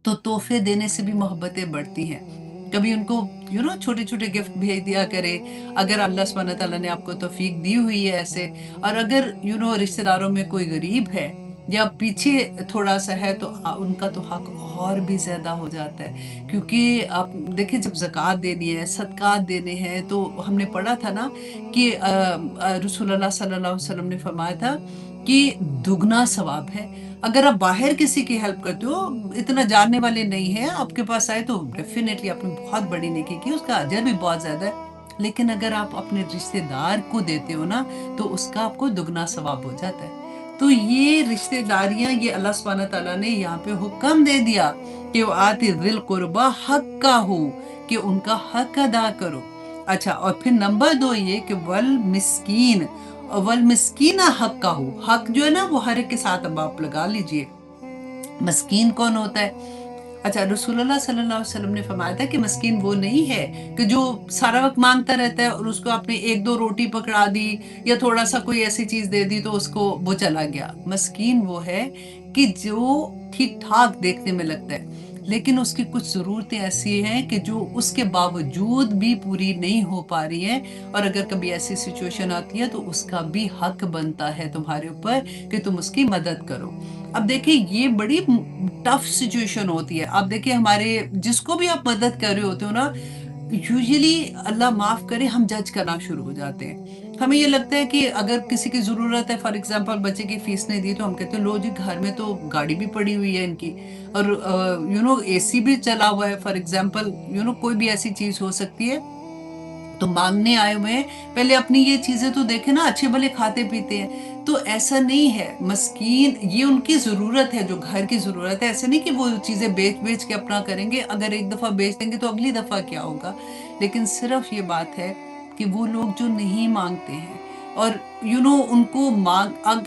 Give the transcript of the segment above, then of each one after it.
तो तोहफे देने से भी मोहब्बतें बढ़ती हैं। कभी उनको छोटे-छोटे गिफ्ट भेज दिया करें, अगर अल्लाह सुब्हानहू व तआला ने आपको तौफ़ीक दी हुई है ऐसे। और अगर रिश्तेदारों में कोई गरीब है या पीछे थोड़ा-सा है तो उनका तो हक और भी ज़्यादा हो जाता है। क्योंकि आप देखिए जब ज़कात देनी है, सदक़ात देने हैं तो हमने पढ़ा था ना कि रसूलुल्लाह सल्लल्लाहु अलैहि वसल्लम ने फरमाया था कि दुगना सवाब है। अगर आप बाहर किसी की हेल्प करते हो, इतना जानने वाले नहीं हैं, आपके पास आए तो डेफ़िनेटली आपने बहुत बड़ी नेकी की, उसका अजर भी बहुत ज़्यादा है। लेकिन अगर आप अपने रिश्तेदार को देते हो ना, तो उसका आपको दुगना सवाब हो जाता है। तो ये रिश्तेदारियाँ ये अल्लाह सुब्हानहू व तआला ने यहाँ पे हुक्म दे दिया कि वो आति ज़िल कुर्बा हक़्क़हू, कि उनका हक अदा करो। अच्छा, और फिर नंबर 2 ये कि वल मिस्कीना हक़्क़हू, हक जो है ना वो हर एक के साथ अब आप लगा लीजिए। मस्कीन कौन होता है? अच्छा, रसूलुल्लाह सल्लल्लाहु अलैहि वसल्लम ने फरमाया था कि मस्कीन वो नहीं है कि जो सारा वक़्त माँगता रहता है और उसको आपने 1-2 रोटी पकड़ा दी या थोड़ा-सा कोई ऐसी चीज़ दे दी तो उसको वो चला गया। मस्कीन वो है कि जो ठीक-ठाक देखने में लगता है, लेकिन उसकी कुछ ज़रूरतें ऐसी हैं कि जो उसके बावजूद भी पूरी नहीं हो पा रही हैं, और अगर कभी ऐसी सिचुएशन आती है तो उसका भी हक बनता है तुम्हारे ऊपर कि तुम उसकी मदद करो। अब देखिए ये बड़ी टफ सिचुएशन होती है। आप देखिए हमारे जिसको भी आप मदद कर रहे होते हो ना, यूजुअली अल्लाह माफ़ करे हम जज करना शुरू हो जाते हैं। हमें ये लगता है कि अगर किसी की ज़रूरत है, फॉर एग्ज़ाम्पल बच्चे की फ़ीस नहीं दी तो हम कहते हैं लो जी घर में तो गाड़ी भी पड़ी हुई है इनकी, और एसी भी चला हुआ है, फॉर एग्ज़ाम्पल कोई भी ऐसी चीज़ हो सकती है। तो माँगने आए हुए हैं, पहले अपनी ये चीज़ें तो देखें ना, अच्छे-भले खाते-पीते हैं। तो ऐसा नहीं है, मस्कीन ये उनकी ज़रूरत है, जो घर की ज़रूरत है, ऐसा नहीं कि वो चीज़ें बेच-बेच के अपना करेंगे, अगर एक दफ़ा बेच देंगे तो अगली दफ़ा क्या होगा? लेकिन सिर्फ़ ये बात है कि वो लोग जो नहीं माँगते हैं और उनको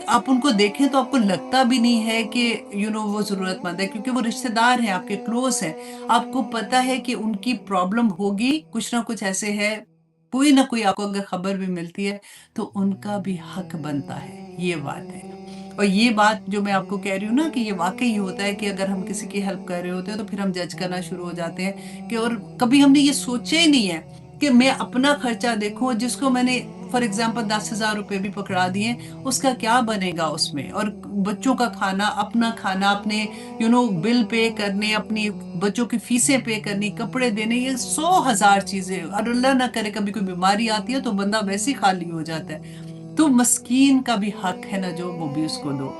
आप उनको देखें तो आपको लगता भी नहीं है कि वो ज़रूरतमंद है, क्योंकि वो रिश्तेदार हैं, आपके क्लोज़ हैं। आपको पता है कि उनकी प्रॉब्लम होगी, कुछ ना कुछ ऐसे है, कोई ना कोई आपको अगर खबर भी मिलती है, तो उनका भी हक बनता है, ये बात है। और ये बात जो मैं आपको कह रही हूँ ना कि ये वाक़ई होता है कि अगर हम किसी की हेल्प कर रहे होते हैं, तो फिर हम जज करना शुरू हो जाते हैं कि, और कभी हमने ये सोचा ही नहीं है कि मैं अपना खर्चा देखूँ, जिसको मैंने फॉर एग्ज़ाम्पल 10,000 रुपए भी पकड़ा दिए, उसका क्या बनेगा उसमें? और बच्चों का खाना, अपने बिल पे करने, अपनी बच्चों की फ़ीसें पे करनी, कपड़े देने, ये 100,000 चीज़ें, और अल्लाह ना करे कभी कोई बीमारी आती है तो बंदा वैसे ही खाली हो जाता है। तो मस्कीन का भी हक है ना जो, वो भी उसको दो।